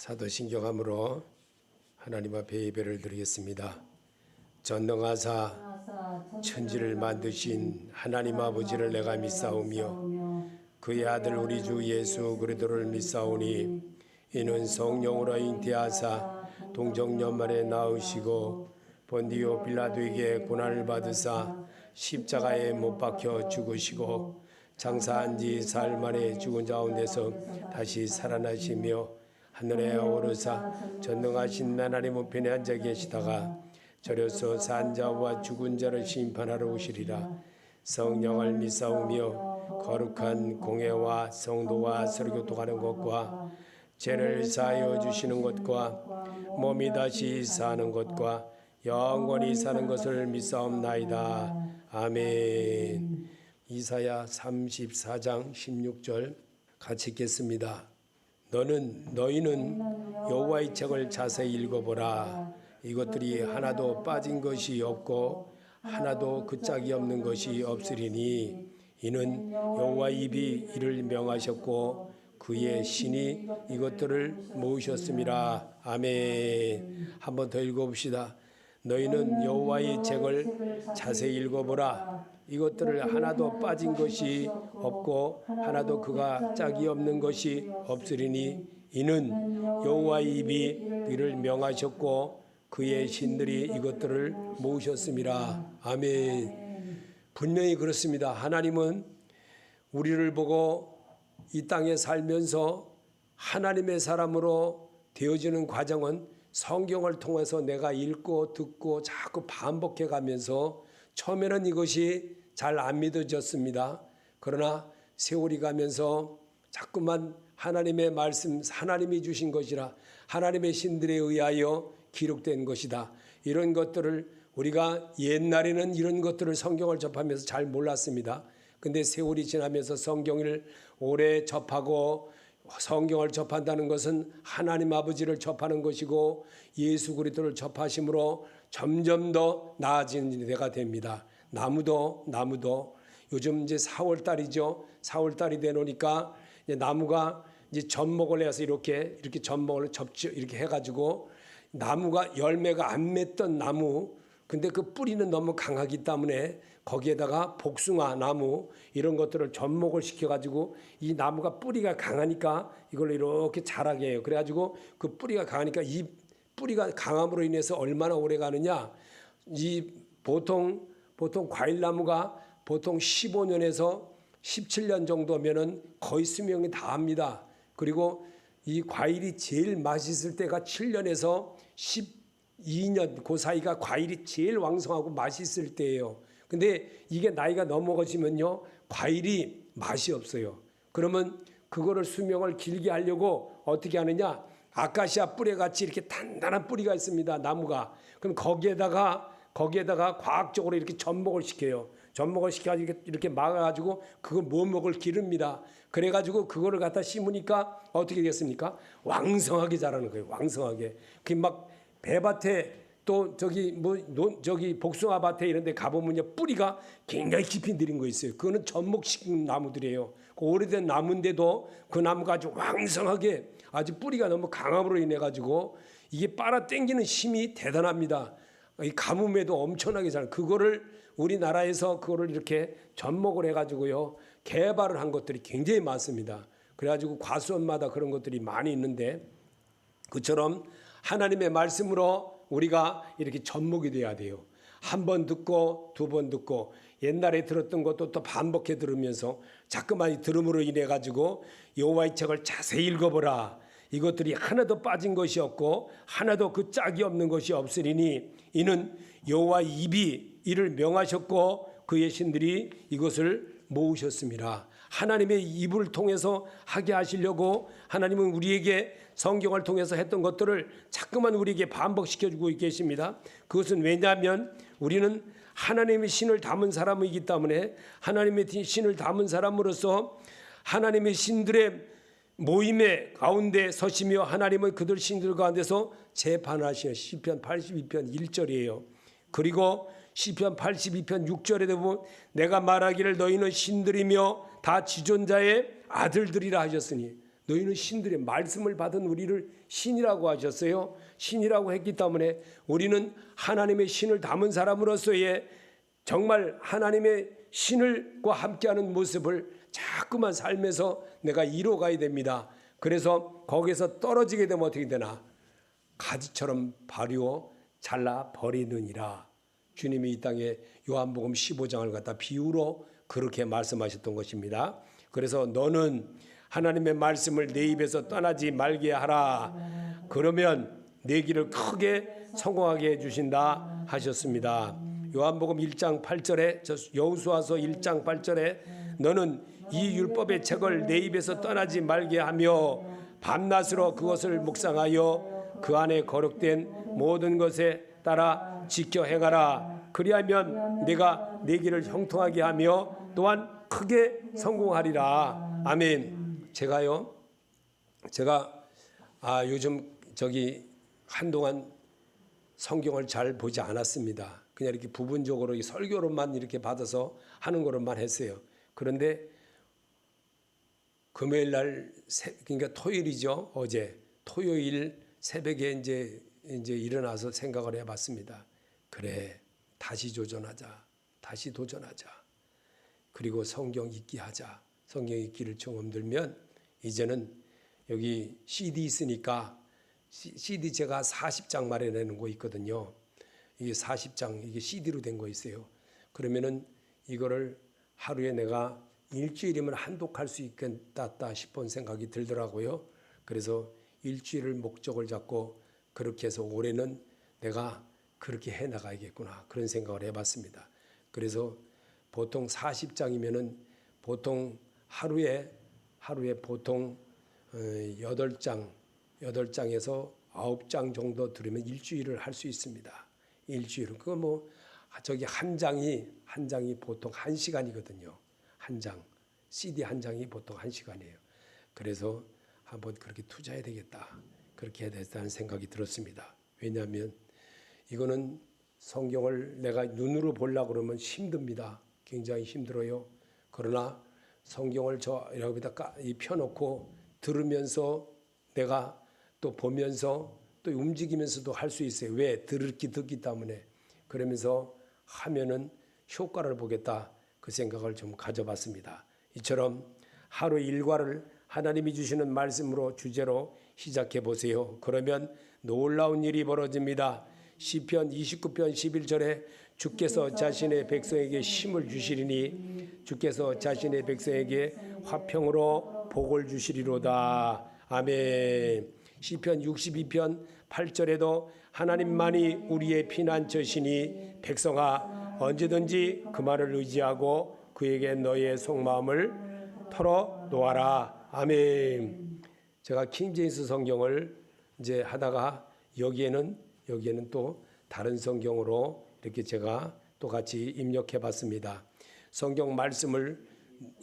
사도신경함으로 하나님 앞에 예배를 드리겠습니다. 전능하사 천지를 만드신 하나님 아버지를 내가 믿사오며 그의 아들 우리 주 예수 그리스도를 믿사오니 이는 성령으로 잉태하사 동정녀만에 낳으시고 본디오 빌라도에게 고난을 받으사 십자가에 못 박혀 죽으시고 장사한 지 사흘 만에 죽은 가운데서 다시 살아나시며 하늘에 오르사 전능하신 하나님 우편에 앉아 계시다가 저려서 산 자와 죽은 자를 심판하러 오시리라. 성령을 믿사오며 거룩한 공회와 성도와 설교도 가는 것과 죄를 사하여 주시는 것과 몸이 다시 사는 것과 영원히 사는 것을 믿사옵나이다. 아멘. 이사야 34장 16절 같이 읽겠습니다. 너희는 여호와의 책을 자세히 읽어보라. 이것들이 하나도 빠진 것이 없고 하나도 그 짝이 없는 것이 없으리니 이는 여호와의 입이 이를 명하셨고 그의 신이 이것들을 모으셨음이라. 아멘. 한 번 더 읽어봅시다. 너희는 여호와의 책을 자세히 읽어보라. 이것들을 하나도 빠진 것이 없고 하나도 그가 짝이 없는 것이 없으리니 이는 여호와의 입이 이를 명하셨고 그의 신들이 이것들을 모으셨음이라. 아멘. 분명히 그렇습니다. 하나님은 우리를 보고 이 땅에 살면서 하나님의 사람으로 되어지는 과정은 성경을 통해서 내가 읽고 듣고 자꾸 반복해 가면서 처음에는 이것이 잘 안 믿어졌습니다. 그러나 세월이 가면서 자꾸만 하나님의 말씀, 하나님이 주신 것이라 하나님의 신들에 의하여 기록된 것이다. 이런 것들을 우리가 옛날에는 이런 것들을 성경을 접하면서 잘 몰랐습니다. 근데 세월이 지나면서 성경을 오래 접하고 성경을 접한다는 것은 하나님 아버지를 접하는 것이고 예수 그리스도를 접하심으로 점점 더 나아지는 데가 됩니다. 나무도 요즘 이제 4월 달이죠. 4월 달이 되노니까 이제 나무가 이제 접목을 해서 이렇게 접목을 이렇게 해가지고 나무가 열매가 안 맺던 나무, 근데 그 뿌리는 너무 강하기 때문에 거기에다가 복숭아 나무 이런 것들을 접목을 시켜가지고 이 나무가 뿌리가 강하니까 이걸로 이렇게 자라게 해요. 그래가지고 그 뿌리가 강하니까 이 뿌리가 강함으로 인해서 얼마나 오래 가느냐? 이 보통 과일나무가 보통 15년에서 17년 정도면은 거의 수명이 다 합니다. 그리고 이 과일이 제일 맛있을 때가 7년에서 12년 그 사이가 과일이 제일 왕성하고 맛있을 때예요. 근데 이게 나이가 넘어가시면요 과일이 맛이 없어요. 그러면 그거를 수명을 길게 하려고 어떻게 하느냐? 아카시아 뿌리같이 이렇게 단단한 뿌리가 있습니다. 나무가. 그럼 거기에다가 과학적으로 이렇게 접목을 시켜요. 접목을 시켜가지고 이렇게 막아가지고 그걸 뭐먹을 기릅니다. 그래가지고 그거를 갖다 심으니까 어떻게 되겠습니까? 왕성하게 자라는 거예요. 왕성하게. 그 막 배밭에 또 저기 복숭아 밭에 이런 데 가보면요 뿌리가 굉장히 깊이 들인 거 있어요. 그거는 접목시킨 나무들이에요. 그 오래된 나무인데도 그 나무가 아주 왕성하게 아주 뿌리가 너무 강함으로 인해 가지고 이게 빨아 당기는 힘이 대단합니다. 이 가뭄에도 엄청나게 잘 그거를 우리나라에서 그거를 이렇게 접목을 해가지고요 개발을 한 것들이 굉장히 많습니다. 그래가지고 과수원마다 그런 것들이 많이 있는데 그처럼 하나님의 말씀으로 우리가 이렇게 접목이 돼야 돼요. 한 번 듣고 두 번 듣고 옛날에 들었던 것도 또 반복해 들으면서 자꾸만 들음으로 인해 가지고 여호와의 책을 자세히 읽어보라. 이것들이 하나도 빠진 것이 없고 하나도 그 짝이 없는 것이 없으리니 이는 여호와의 입이 이를 명하셨고 그의 신들이 이것을 모으셨습니다. 하나님의 입을 통해서 하게 하시려고 하나님은 우리에게 성경을 통해서 했던 것들을 자꾸만 우리에게 반복시켜주고 계십니다. 그것은 왜냐하면 우리는 하나님의 신을 담은 사람이기 때문에 하나님의 신을 담은 사람으로서 하나님의 신들의 모임의 가운데 서시며 하나님은 그들 신들 가운데서 재판하시는 시편 82편 1절이에요. 그리고 시편 82편 6절에 보면 내가 말하기를 너희는 신들이며 다 지존자의 아들들이라 하셨으니 너희는 신들의 말씀을 받은 우리를 신이라고 하셨어요. 신이라고 했기 때문에 우리는 하나님의 신을 담은 사람으로서의 정말 하나님의 신을과 함께하는 모습을 자꾸만 삶에서 내가 이뤄가야 됩니다. 그래서 거기서 떨어지게 되면 어떻게 되나? 가지처럼 발휘어 잘라 버리느니라. 주님이 이 땅에 요한복음 15장을 갖다 비유로 그렇게 말씀하셨던 것입니다. 그래서 너는 하나님의 말씀을 내 입에서 떠나지 말게 하라. 그러면 내 길을 크게 성공하게 해주신다 하셨습니다. 요한복음 1장 8절에 여호수아서 1장 8절에 너는 이 율법의 책을 내 입에서 떠나지 말게 하며 밤낮으로 그것을 묵상하여 그 안에 거룩된 모든 것에 따라 지켜 행하라. 그리하면 내가 내 길을 형통하게 하며 또한 크게 성공하리라. 아멘. 제가 요즘 한동안 성경을 잘 보지 않았습니다. 그냥 이렇게 부분적으로 설교로만 이렇게 받아서 하는 거로만 했어요. 그런데 금요일 날 그러니까 토요일이죠. 어제 토요일 새벽에 이제 일어나서 생각을 해봤습니다. 그래, 다시 도전하자. 그리고 성경 읽기 하자. 성경 읽기를 처음 들면 이제는 여기 CD 있으니까 CD 제가 40장 마련해놓은 거 있거든요. 이게 40장 이게 CD로 된 거 있어요. 그러면은 이거를 하루에 내가 일주일이면 한독할 수 있겠다 싶은 생각이 들더라고요. 그래서 일주일을 목적을 잡고 그렇게 해서 올해는 내가 그렇게 해나가야겠구나 그런 생각을 해봤습니다. 그래서 보통 40장이면은 보통 하루에 보통 8장에서 9장 정도 들으면 일주일을 할 수 있습니다. 일주일은 그거 한 장이 보통 1시간이거든요. 한 장, CD 한 장이 보통 1시간이에요. 그래서 한번 그렇게 투자해야 되겠다. 그렇게 해야 되겠다는 생각이 들었습니다. 왜냐하면 이거는 성경을 내가 눈으로 보려고 그러면 힘듭니다. 굉장히 힘들어요. 그러나 성경을 여기다 펴놓고 들으면서 내가 또 보면서 또 움직이면서도 할 수 있어요. 왜? 듣기 때문에. 그러면서 하면은 효과를 보겠다. 그 생각을 좀 가져봤습니다. 이처럼 하루 일과를 하나님이 주시는 말씀으로 주제로 시작해 보세요. 그러면 놀라운 일이 벌어집니다. 시편 29편 11절에 주께서 자신의 백성에게 힘을 주시리니 주께서 자신의 백성에게 화평으로 복을 주시리로다. 아멘. 시편 62편 8절에도 하나님만이 우리의 피난처시니 백성아 언제든지 그 말을 의지하고 그에게 너의 속마음을 털어놓아라. 아멘. 제가 킹제임스 성경을 이제 하다가 여기에는 또 다른 성경으로 이렇게 제가 또 같이 입력해 봤습니다. 성경 말씀을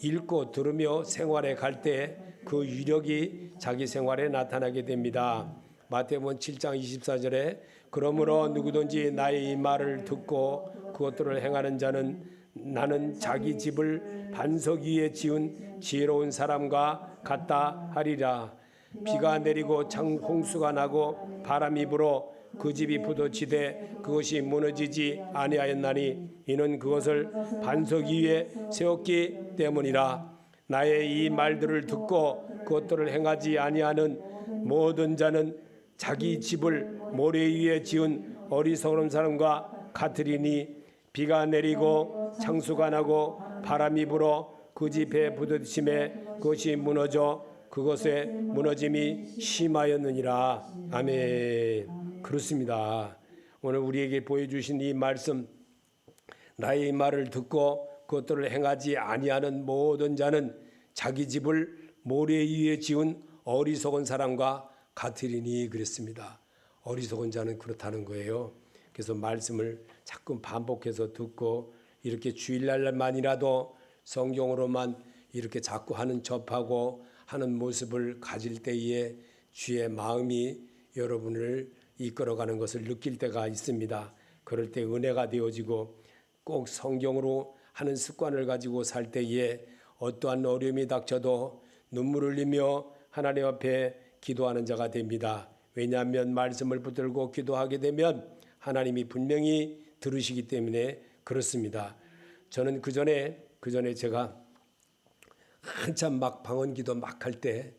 읽고 들으며 생활에 갈 때 그 위력이 자기 생활에 나타나게 됩니다. 마태복음 7장 24절에 그러므로 누구든지 나의 이 말을 듣고 그것들을 행하는 자는 나는 자기 집을 반석 위에 지은 지혜로운 사람과 같다 하리라. 비가 내리고 홍수가 나고 바람이 불어 그 집이 부도치되 그것이 무너지지 아니하였나니 이는 그것을 반석 위에 세웠기 때문이라. 나의 이 말들을 듣고 그것들을 행하지 아니하는 모든 자는 자기 집을 모래 위에 지은 어리석은 사람과 같으리니 비가 내리고 창수가 나고 바람이 불어 그 집에 부딪힘에 그것이 무너져 그것의 무너짐이 심하였느니라. 아멘. 그렇습니다. 오늘 우리에게 보여주신 이 말씀, 나의 말을 듣고 그것들을 행하지 아니하는 모든 자는 자기 집을 모래 위에 지은 어리석은 사람과 같으리니 그랬습니다. 어리석은 자는 그렇다는 거예요. 그래서 말씀을 자꾸 반복해서 듣고 이렇게 주일날만이라도 성경으로만 이렇게 자꾸 접하고 하는 모습을 가질 때에 주의 마음이 여러분을 이끌어가는 것을 느낄 때가 있습니다. 그럴 때 은혜가 되어지고 꼭 성경으로 하는 습관을 가지고 살 때에 어떠한 어려움이 닥쳐도 눈물을 흘리며 하나님 앞에 기도하는 자가 됩니다. 왜냐하면 말씀을 붙들고 기도하게 되면 하나님이 분명히 들으시기 때문에 그렇습니다. 저는 그 전에 제가 한참 막 방언기도 막 할 때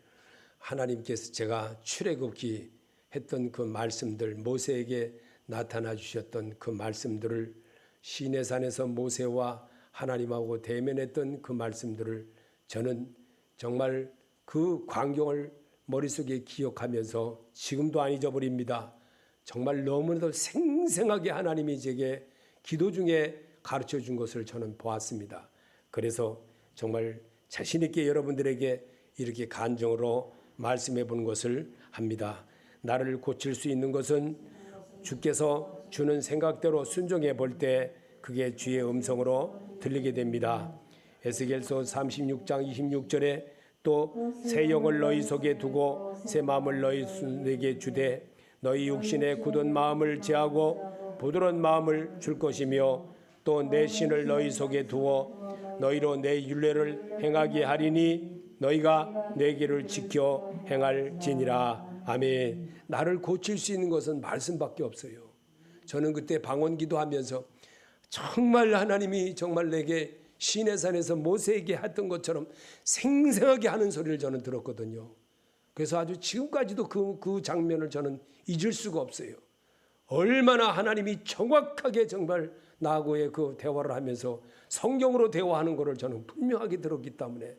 하나님께서 제가 출애굽기 했던 그 말씀들, 모세에게 나타나 주셨던 그 말씀들을, 시내산에서 모세와 하나님하고 대면했던 그 말씀들을 저는 정말 그 광경을 머릿속에 기억하면서 지금도 안 잊어버립니다. 정말 너무나도 생생하게 하나님이 제게 기도 중에 가르쳐 준 것을 저는 보았습니다. 그래서 정말 자신 있게 여러분들에게 이렇게 간증으로 말씀해 보는 것을 합니다. 나를 고칠 수 있는 것은 주께서 주는 생각대로 순종해 볼 때 그게 주의 음성으로 들리게 됩니다. 에스겔서 36장 26절에 또 새 영을 너희 속에 두고 새 마음을 너희에게 주되 너희 육신의 굳은 마음을 제하고 부드러운 마음을 줄 것이며 또 내 신을 너희 속에 두어 너희로 내 율례를 행하게 하리니 너희가 내 길을 지켜 행할지니라. 아멘. 나를 고칠 수 있는 것은 말씀밖에 없어요. 저는 그때 방언기도 하면서 정말 하나님이 정말 내게 시내산에서 모세에게 했던 것처럼 생생하게 하는 소리를 저는 들었거든요. 그래서 아주 지금까지도 그 장면을 저는 잊을 수가 없어요. 얼마나 하나님이 정확하게 정말 나하고의 그 대화를 하면서 성경으로 대화하는 것을 저는 분명하게 들었기 때문에,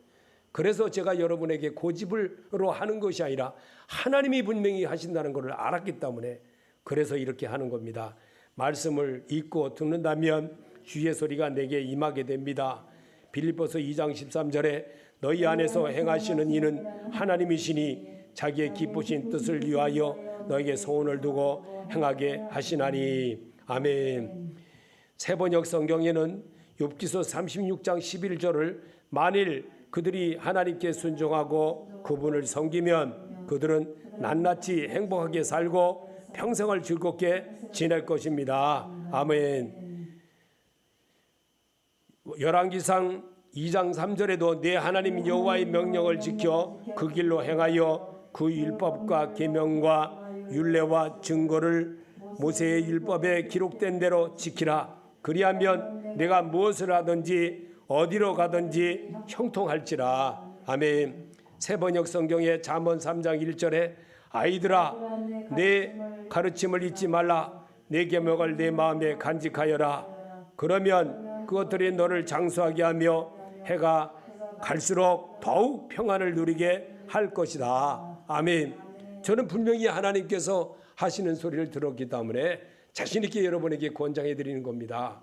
그래서 제가 여러분에게 고집으로 하는 것이 아니라 하나님이 분명히 하신다는 것을 알았기 때문에 그래서 이렇게 하는 겁니다. 말씀을 읽고 듣는다면 주의 소리가 내게 임하게 됩니다. 빌립보서 2장 13절에 너희 안에서 행하시는 이는 하나님이시니 자기의 기쁘신 뜻을 위하여 너에게 소원을 두고 행하게 하시나니. 아멘. 세번역 성경에는 욥기서 36장 11절을 만일 그들이 하나님께 순종하고 그분을 섬기면 그들은 낱낱이 행복하게 살고 평생을 즐겁게 지낼 것입니다. 아멘. 열왕기상 2장 3절에도 내 하나님 여호와의 명령을 지켜 그 길로 행하여 그 율법과 계명과 율례와 증거를 모세의 율법에 기록된 대로 지키라. 그리하면 내가 무엇을 하든지 어디로 가든지 형통할지라. 아멘. 세번역 성경의 잠언 3장 1절에 아이들아 내 가르침을 잊지 말라. 내 계명을 내 마음에 간직하여라. 그러면 그것들이 너를 장수하게 하며 해가 갈수록 더욱 평안을 누리게 할 것이다. 아멘. 저는 분명히 하나님께서 하시는 소리를 들었기 때문에 자신 있게 여러분에게 권장해 드리는 겁니다.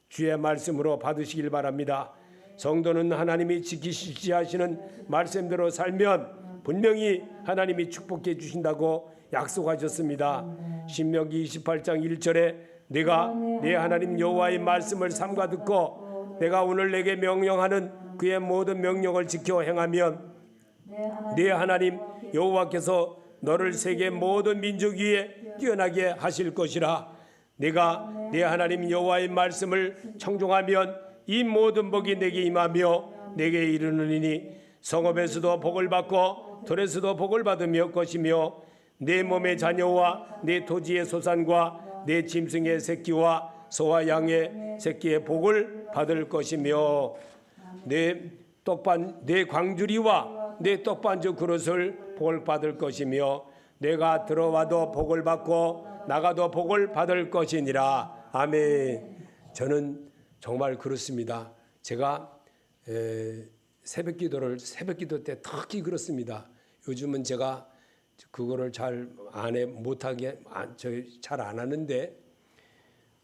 주의 말씀으로 받으시길 바랍니다. 성도는 하나님이 지키시지 하시는 말씀대로 살면 분명히 하나님이 축복해 주신다고 약속하셨습니다. 신명기 28장 1절에 내가 내 하나님 여호와의 말씀을 삼가 듣고 내가 오늘 내게 명령하는 그의 모든 명령을 지켜 행하면 내 하나님 여호와께서 너를 세계 모든 민족 위에 뛰어나게 하실 것이라. 내가 내 하나님 여호와의 말씀을 청종하면 이 모든 복이 내게 임하며 내게 이르느니니 성읍에서도 복을 받고 들에서도 복을 받으며 것이며 내 몸의 자녀와 내 토지의 소산과 내 짐승의 새끼와 소와 양의 새끼의 복을 받을 것이며 내 광주리와 내 떡반죽 그릇을 복을 받을 것이며 내가 들어와도 복을 받고 나가도 복을 받을 것이니라. 아멘. 저는 정말 그렇습니다. 제가 새벽기도 때 특히 그렇습니다. 요즘은 제가 그거를 잘 안 하는데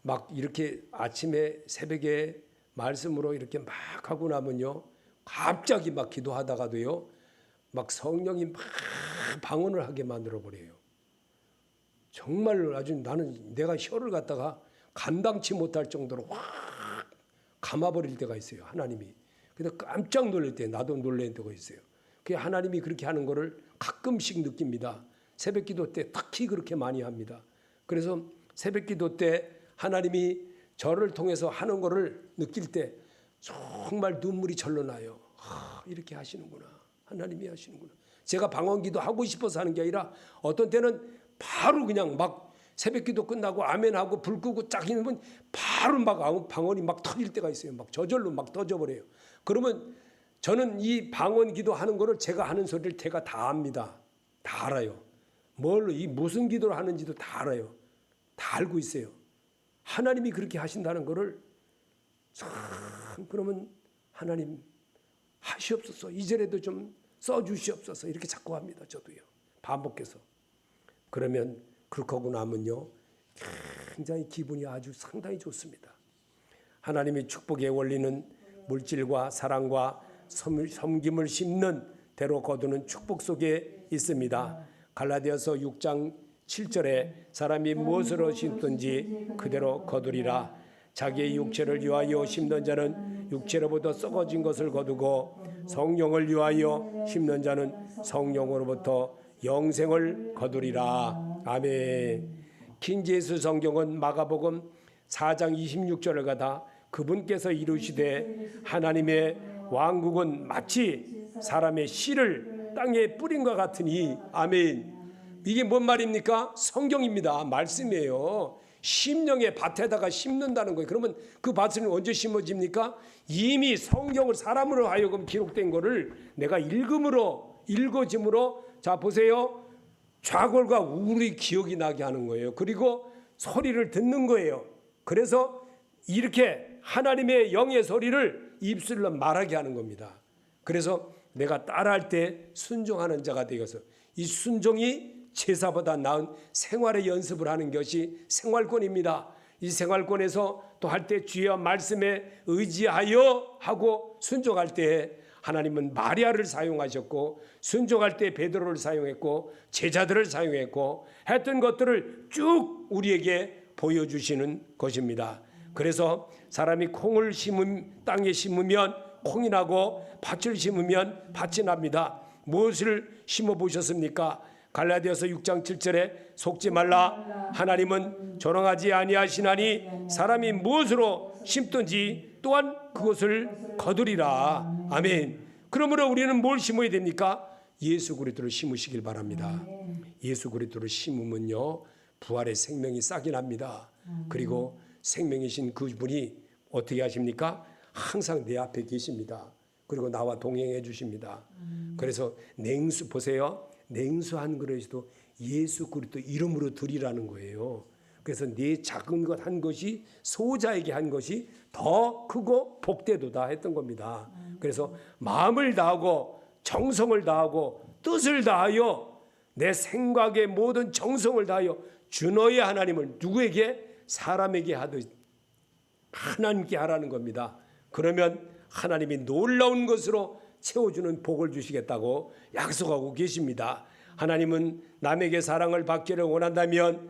막 이렇게 아침에 새벽에 말씀으로 이렇게 막 하고 나면요 갑자기 막 기도하다가도요 막 성령이 막 방언을 하게 만들어 버려요. 정말 아주 나는 내가 혀를 갖다가 감당치 못할 정도로 확 감아버릴 때가 있어요. 하나님이. 근데 깜짝 놀랄 때 나도 놀랄 때가 있어요. 그 하나님이 그렇게 하는 거를 가끔씩 느낍니다. 새벽기도 때 특히 그렇게 많이 합니다. 그래서 새벽기도 때 하나님이 저를 통해서 하는 거를 느낄 때 정말 눈물이 절로 나요. 이렇게 하시는구나. 하나님이 하시는구나. 제가 방언기도 하고 싶어서 하는 게 아니라 어떤 때는 바로 그냥 막 새벽기도 끝나고 아멘하고 불 끄고 쫙 있으면 바로 막 방언이 막 터질 때가 있어요. 막 저절로 막 터져버려요. 그러면 저는 이 방언기도 하는 거를 제가 하는 소리를 제가 다 압니다. 다 알아요. 이 무슨 기도를 하는지도 다 알아요. 다 알고 있어요. 하나님이 그렇게 하신다는 거를 참 그러면 하나님 하시옵소서. 이전에도 좀 써주시옵소서. 이렇게 자꾸 합니다. 저도요. 반복해서. 그러면 그렇게 하고 나면요. 굉장히 기분이 아주 상당히 좋습니다. 하나님의 축복의 원리는 물질과 사랑과 섬김을 심는 대로 거두는 축복 속에 있습니다. 갈라디아서 6장 7절에 사람이 무엇으로 심든지 그대로 거두리라. 자기의 육체를 위하여 심는 자는 육체로부터 썩어진 것을 거두고 성령을 위하여 심는 자는 성령으로부터 영생을 거두리라. 아멘. 킹제스 성경은 마가복음 4장 26절을 가다 그분께서 이루시되 하나님의 왕국은 마치 사람의 씨를 땅에 뿌린 것 같으니. 아멘. 이게 뭔 말입니까? 성경입니다. 말씀이에요. 심령의 밭에다가 심는다는 거예요. 그러면 그 밭은 언제 심어집니까? 이미 성경을 사람으로 하여금 기록된 거를 내가 읽어짐으로 자 보세요. 좌골과 우울이 기억이 나게 하는 거예요. 그리고 소리를 듣는 거예요. 그래서 이렇게 하나님의 영의 소리를 입술로 말하게 하는 겁니다. 그래서 내가 따라할 때 순종하는 자가 되어서 이 순종이 제사보다 나은 생활의 연습을 하는 것이 생활권입니다. 이 생활권에서 또 할 때 주의 말씀에 의지하여 하고 순종할 때 하나님은 마리아를 사용하셨고 순종할 때 베드로를 사용했고 제자들을 사용했고 했던 것들을 쭉 우리에게 보여주시는 것입니다. 그래서 사람이 콩을 땅에 심으면 콩이 나고 밭을 심으면 밭이 납니다. 무엇을 심어 보셨습니까? 갈라디아서 6장 7절에 속지 말라. 하나님은 조롱하지 아니하시나니 사람이 무엇으로 심든지 또한 그것을 거두리라. 아멘. 그러므로 우리는 뭘 심어야 됩니까? 예수 그리스도를 심으시길 바랍니다. 예수 그리스도를 심으면요 부활의 생명이 싹이 납니다. 그리고 생명이신 그분이 어떻게 하십니까? 항상 내 앞에 계십니다. 그리고 나와 동행해 주십니다. 그래서 냉수 보세요. 냉수 한 그릇도 예수 그리스도 이름으로 드리라는 거예요. 그래서 네 작은 것 한 것이 소자에게 한 것이 더 크고 복되도다 했던 겁니다. 그래서 마음을 다하고 정성을 다하고 뜻을 다하여 내 생각의 모든 정성을 다하여 주 너의 하나님을 누구에게? 사람에게 하듯 하나님께 하라는 겁니다. 그러면 하나님이 놀라운 것으로 채워주는 복을 주시겠다고 약속하고 계십니다. 하나님은 남에게 사랑을 받기를 원한다면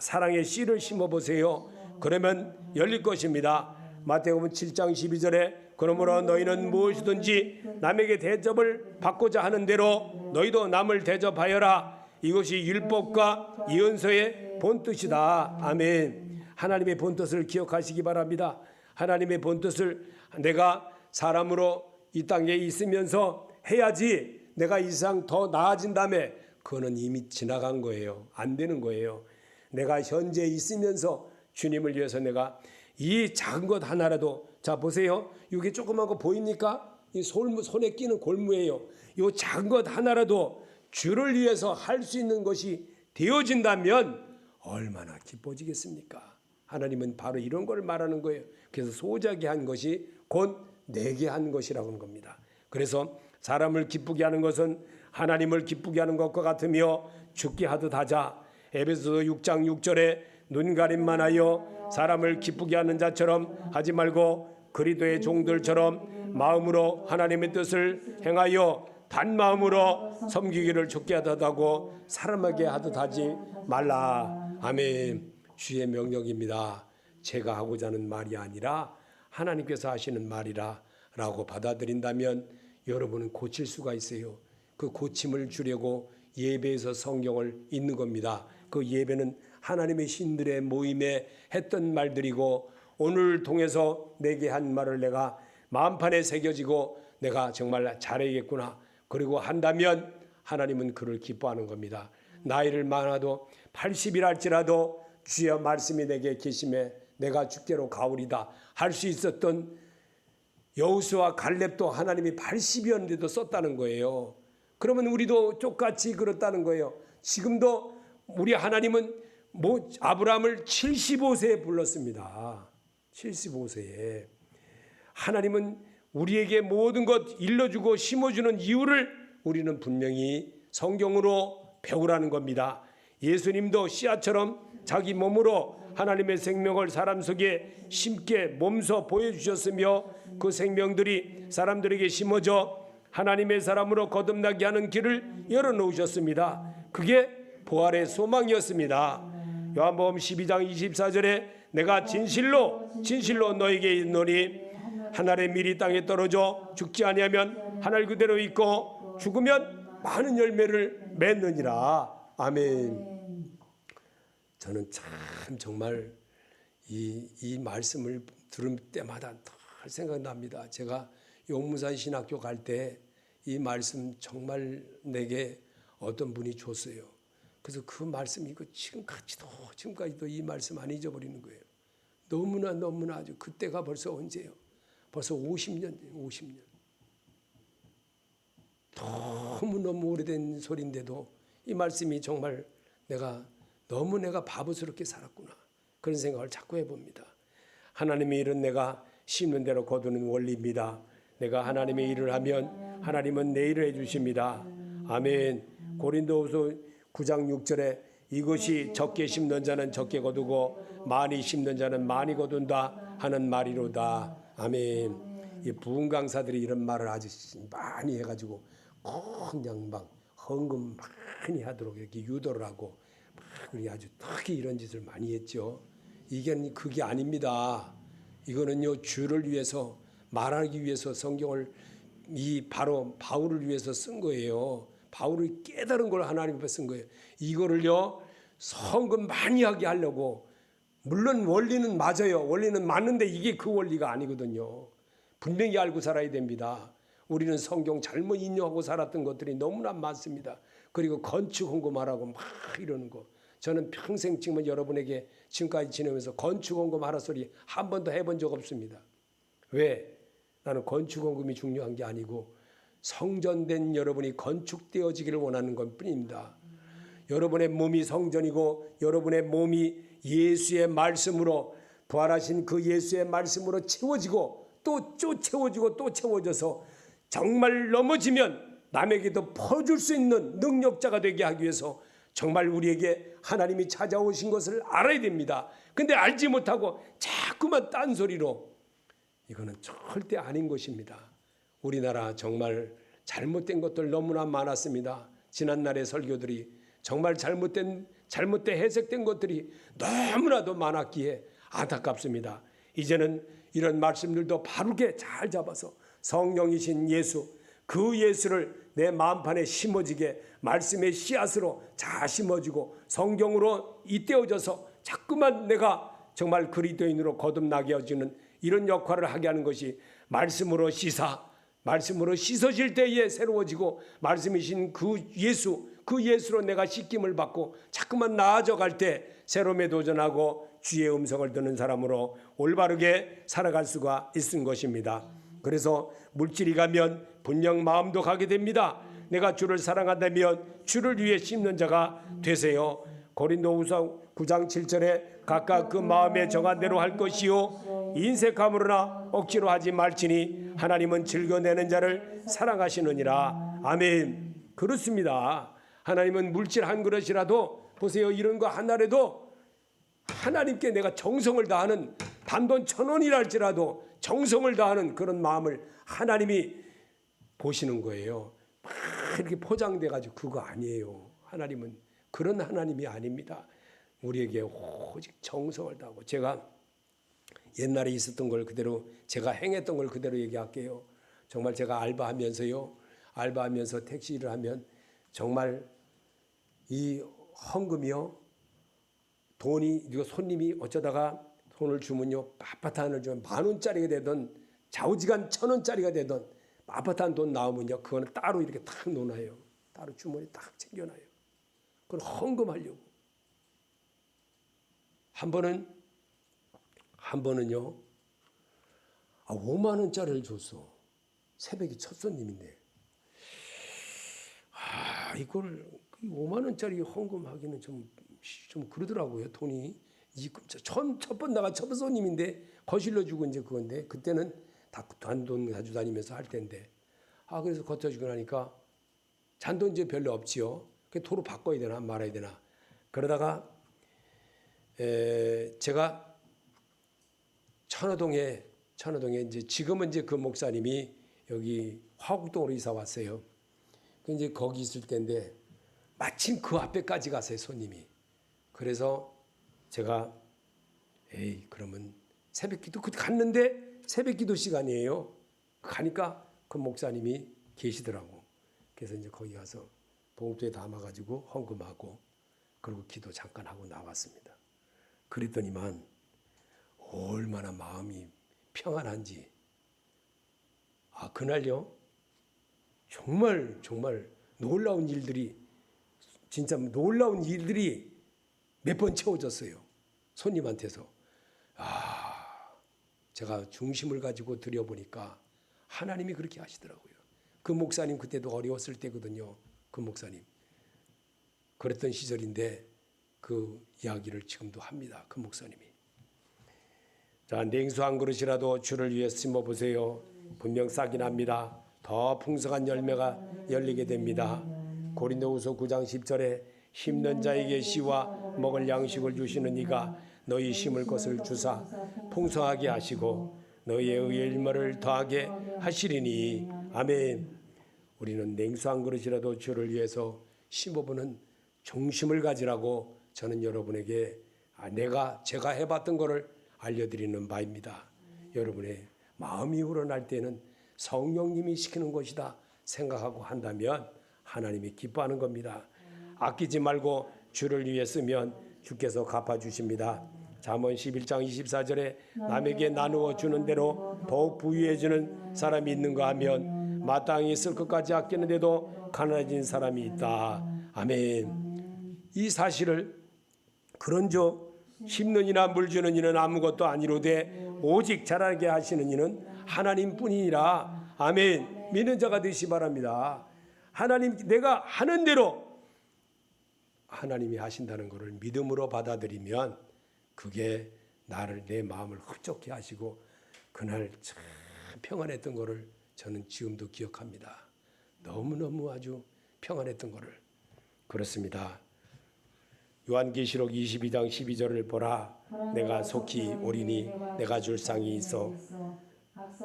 사랑의 씨를 심어보세요. 그러면 열릴 것입니다. 마태복음 7장 12절에 그러므로 너희는 무엇이든지 남에게 대접을 받고자 하는 대로 너희도 남을 대접하여라. 이것이 율법과 예언서의 본뜻이다. 아멘. 하나님의 본뜻을 기억하시기 바랍니다. 하나님의 본뜻을 내가 사람으로 이 땅에 있으면서 해야지 내가 이 세상 더 나아진 다음에 그거는 이미 지나간 거예요. 안 되는 거예요. 내가 현재 있으면서 주님을 위해서 내가 이 작은 것 하나라도 자 보세요. 이게 조그만 거 보입니까? 이 손에 끼는 골무예요. 이 작은 것 하나라도 주를 위해서 할 수 있는 것이 되어진다면 얼마나 기뻐지겠습니까? 하나님은 바로 이런 걸 말하는 거예요. 그래서 소자게 한 것이 곧 내게 한 것이라고 하는 겁니다. 그래서 사람을 기쁘게 하는 것은 하나님을 기쁘게 하는 것과 같으며 죽게 하듯 하자. 에베소서 6장 6절에 눈가림만 하여 사람을 기쁘게 하는 자처럼 하지 말고 그리스도의 종들처럼 마음으로 하나님의 뜻을 행하여 단마음으로 섬기기를 좋게 하듯 하고 사람에게 하듯 하지 말라. 아멘. 주의 명령입니다. 제가 하고자 하는 말이 아니라 하나님께서 하시는 말이라 라고 받아들인다면 여러분은 고칠 수가 있어요. 그 고침을 주려고 예배에서 성경을 읽는 겁니다. 그 예배는 하나님의 신들의 모임에 했던 말들이고 오늘 통해서 내게 한 말을 내가 마음판에 새겨지고 내가 정말 잘해야겠구나. 그리고 한다면 하나님은 그를 기뻐하는 겁니다. 나이를 많아도 80이랄지라도 주의 말씀이 내게 계심에 내가 주께로 가오리다 할 수 있었던 여호수아 갈렙도 하나님이 80이었는데도 썼다는 거예요. 그러면 우리도 똑같이 그렇다는 거예요. 지금도 우리 하나님은 아브라함을 75세에 불렀습니다. 75세에. 하나님은 우리에게 모든 것 일러주고 심어주는 이유를 우리는 분명히 성경으로 배우라는 겁니다. 예수님도 씨앗처럼 자기 몸으로 하나님의 생명을 사람 속에 심게 몸소 보여주셨으며 그 생명들이 사람들에게 심어져 하나님의 사람으로 거듭나게 하는 길을 열어놓으셨습니다. 그게 부활의 소망이었습니다. 요한복음 12장 24절에 내가 진실로 너에게 이르노니 하늘의 밀이 땅에 떨어져 죽지 아니하면 하늘 그대로 있고 죽으면 많은 열매를 맺느니라. 아멘. 저는 참 정말 이 말씀을 들을 때마다 늘 생각납니다. 제가 용무산 신학교 갈 때 이 말씀 정말 내게 어떤 분이 줬어요. 그래서 그 말씀이 지금까지도 이 말씀 안 잊어버리는 거예요. 너무나 아주 그때가 벌써 언제예요? 벌써 50년. 너무 오래된 소리인데도 이 말씀이 정말 내가 바보스럽게 살았구나. 그런 생각을 자꾸 해봅니다. 하나님의 일은 내가 심는 대로 거두는 원리입니다. 내가 하나님의 일을 하면 하나님은 내 일을 해주십니다. 아멘. 고린도후서 9장 6절에 이것이 적게 심는 자는 적게 거두고 많이 심는 자는 많이 거둔다 하는 말이로다. 아멘. 이 부흥 강사들이 이런 말을 아주 많이 해가지고 그냥 막 헌금 많이 하도록 이렇게 유도를 하고 막 아주 특히 이런 짓을 많이 했죠. 그게 아닙니다. 이거는요 주를 위해서 말하기 위해서 성경을 바로 바울을 위해서 쓴 거예요. 바울이 깨달은 걸 하나님 앞에 쓴 거예요. 이거를요 헌금 많이 하게 하려고. 물론 원리는 맞아요. 원리는 맞는데 이게 그 원리가 아니거든요. 분명히 알고 살아야 됩니다. 우리는 성경 잘못 인용하고 살았던 것들이 너무나 많습니다. 그리고 건축 헌금하라고 막 이러는 거. 저는 평생 지금 여러분에게 지금까지 지내면서 건축 헌금하라 소리 한 번도 해본 적 없습니다. 왜? 나는 건축 헌금이 중요한 게 아니고 성전된 여러분이 건축되어지기를 원하는 것 뿐입니다. 여러분의 몸이 성전이고 여러분의 몸이 예수의 말씀으로 부활하신 그 예수의 말씀으로 채워지고 또 채워지고 또 채워져서 정말 넘어지면 남에게도 퍼줄 수 있는 능력자가 되게 하기 위해서 정말 우리에게 하나님이 찾아오신 것을 알아야 됩니다. 근데 알지 못하고 자꾸만 딴소리로 이거는 절대 아닌 것입니다. 우리나라 정말 잘못된 것들 너무나 많았습니다. 지난날의 설교들이 정말 잘못돼 해석된 것들이 너무나도 많았기에 안타깝습니다. 이제는 이런 말씀들도 바르게 잘 잡아서 성령이신 예수, 그 예수를 내 마음판에 심어지게 말씀의 씨앗으로 잘 심어지고 성경으로 잇대어져서 자꾸만 내가 정말 그리스도인으로 거듭나게 해주는 이런 역할을 하게 하는 것이 말씀으로 씻어질 때에 새로워지고 말씀이신 그 예수로 내가 씻김을 받고 자꾸만 나아져갈 때 새로움에 도전하고 주의 음성을 듣는 사람으로 올바르게 살아갈 수가 있는 것입니다. 그래서 물질이 가면 분명 마음도 가게 됩니다. 내가 주를 사랑한다면 주를 위해 심는 자가 되세요. 고린도후서 9장 7절에 각각 그 마음에 정한 대로 할 것이요 인색함으로나 억지로 하지 말지니 하나님은 즐겨내는 자를 사랑하시느니라. 아멘. 그렇습니다. 하나님은 물질 한 그릇이라도 보세요. 이런 거 하나라도 하나님께 내가 정성을 다하는 단돈 1,000원이랄지라도 정성을 다하는 그런 마음을 하나님이 보시는 거예요. 막 이렇게 포장돼 가지고 그거 아니에요. 하나님은 그런 하나님이 아닙니다. 우리에게 오직 정성을 다하고. 제가 옛날에 있었던 걸 그대로 제가 행했던 걸 그대로 얘기할게요. 정말 제가 알바하면서 택시 일을 하면 정말 이 헌금이요 돈이 이거 손님이 어쩌다가 돈을 주면요 빳빳한 돈을 주면 10,000원짜리가 되든 좌우지간 1,000원짜리가 되든 빳빳한 돈 나오면요 그거는 따로 이렇게 탁 놓아요. 따로 주머니에 딱 챙겨놔요. 그걸 헌금하려고. 한 번은요, 5만 원짜리를 줬어. 새벽에 첫 손님인데. 이걸 5만 원짜리 헌금하기는 좀 그러더라고요. 돈이. 첫 번 나가 첫 손님인데 거실러 주고 이제 그건데, 그때는 다 잔돈 가지고 다니면서 할 텐데. 그래서 걷어주고 나니까 잔돈 이제 별로 없지요. 도로 바꿔야 되나 말아야 되나. 그러다가 제가 천호동에 이제 지금은 이제 그 목사님이 여기 화곡동으로 이사 왔어요. 이제 거기 있을 때인데 마침 그 앞에까지 갔어요, 손님이. 그래서 제가 그러면 새벽기도 갔는데 새벽기도 시간이에요. 가니까 그 목사님이 계시더라고. 그래서 이제 거기 가서 봉투에 담아가지고 헌금하고 그리고 기도 잠깐 하고 나왔습니다. 그랬더니만 얼마나 마음이 평안한지. 그날요, 정말 놀라운 일들이, 진짜 놀라운 일들이 몇 번 채워졌어요. 손님한테서. 제가 중심을 가지고 드려보니까 하나님이 그렇게 하시더라고요. 그 목사님 그때도 어려웠을 때거든요. 그 목사님. 그랬던 시절인데 그 이야기를 지금도 합니다. 그 목사님이. 자, 냉수 한 그릇이라도 주를 위해 심어보세요. 분명 싹이 납니다. 더 풍성한 열매가 열리게 됩니다. 고린도후서 9장 10절에 심는 자에게 씨와 먹을 양식을 주시는 이가 너희 심을 것을 주사 풍성하게 하시고 너희의 의의 일말을 더하게 하시리니. 아멘. 우리는 냉수 한 그릇이라도 주를 위해서 심어보는 중심을 가지라고 저는 여러분에게 제가 해봤던 것을 알려드리는 바입니다. 여러분의 마음이 우러날 때는 성령님이 시키는 것이다 생각하고 한다면 하나님이 기뻐하는 겁니다. 아끼지 말고 주를 위해 쓰면 주께서 갚아주십니다. 잠언 11장 24절에 남에게 나누어 주는 대로 더욱 부유해 주는 사람이 있는가 하면 마땅히 쓸 것까지 아끼는데도 가난해진 사람이 있다. 아멘. 이 사실을 그런저 심는 이나 물 주는 이는 아무것도 아니로되 오직 자라게 하시는 이는 하나님뿐이니라. 아멘. 믿는 자가 되시기 바랍니다. 하나님, 내가 하는 대로 하나님이 하신다는 것을 믿음으로 받아들이면 그게 내 마음을 흡족해 하시고 그날 참 평안했던 것을 저는 지금도 기억합니다. 너무너무 아주 평안했던 것을. 그렇습니다. 요한계시록 22장 12절을 보라. 내가 속히 오리니 내가 줄 상이 있어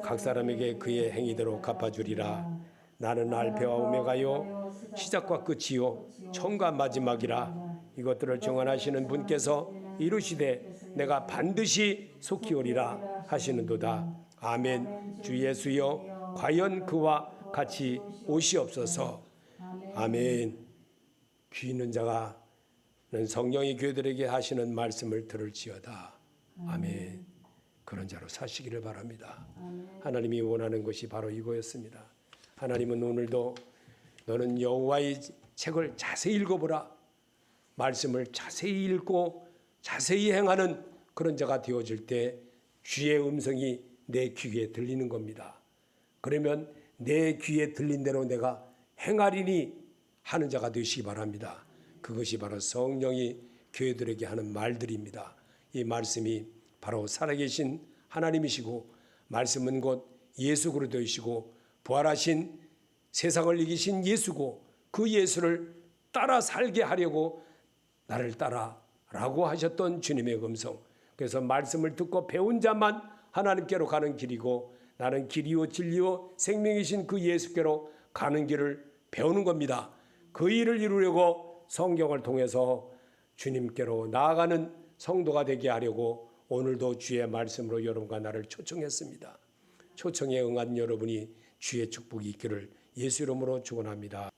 각 사람에게 그의 행위대로 갚아주리라. 나는 알페와 오메가요 시작과 끝이요 처음과 마지막이라. 이것들을 정언하시는 분께서 이루시되 내가 반드시 속히 오리라 하시는도다. 아멘. 주 예수여 과연 그와 같이 오시옵소서. 아멘. 귀 있는 자가 성령이 교회들에게 하시는 말씀을 들을지어다. 아멘. 그런 자로 사시기를 바랍니다. 하나님이 원하는 것이 바로 이거였습니다. 하나님은 오늘도 너는 여호와의 책을 자세히 읽어보라. 말씀을 자세히 읽고 자세히 행하는 그런 자가 되어질 때 주의 음성이 내 귀에 들리는 겁니다. 그러면 내 귀에 들린 대로 내가 행하리니 하는 자가 되시기 바랍니다. 그것이 바로 성령이 교회들에게 하는 말들입니다. 이 말씀이 바로 살아계신 하나님이시고 말씀은 곧 예수 그리스도이시고 부활하신 세상을 이기신 예수고 그 예수를 따라 살게 하려고 나를 따라라고 하셨던 주님의 음성. 그래서 말씀을 듣고 배운 자만 하나님께로 가는 길이고 나는 길이요 진리요 생명이신 그 예수께로 가는 길을 배우는 겁니다. 그 일을 이루려고 성경을 통해서 주님께로 나아가는 성도가 되게 하려고 오늘도 주의 말씀으로 여러분과 나를 초청했습니다. 초청에 응한 여러분이 주의 축복이 있기를 예수 이름으로 축원합니다.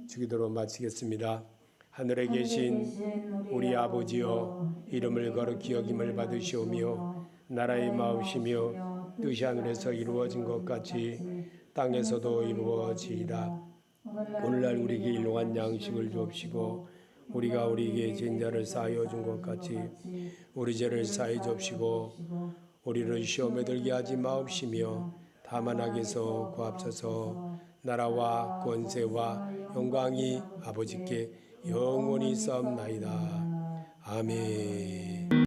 주기도로 마치겠습니다. 하늘에 계신 우리 아버지여 이름을 거룩히 여김을 받으시오며 나라의 마음이시며 뜻이 하늘에서 이루어진 것 같이 땅에서도 이루어지이다. 오늘날 우리에게 일용할 양식을 주옵시고 우리가 우리에게 죄인 자를 사하여 준 것 같이 우리 죄를 사하여 주옵시고 우리를 시험에 들게 하지 마옵시며 다만 악에서 구하옵소서. 나라와 권세와 영광이 아버지께 영원히 있사옵나이다. 아멘.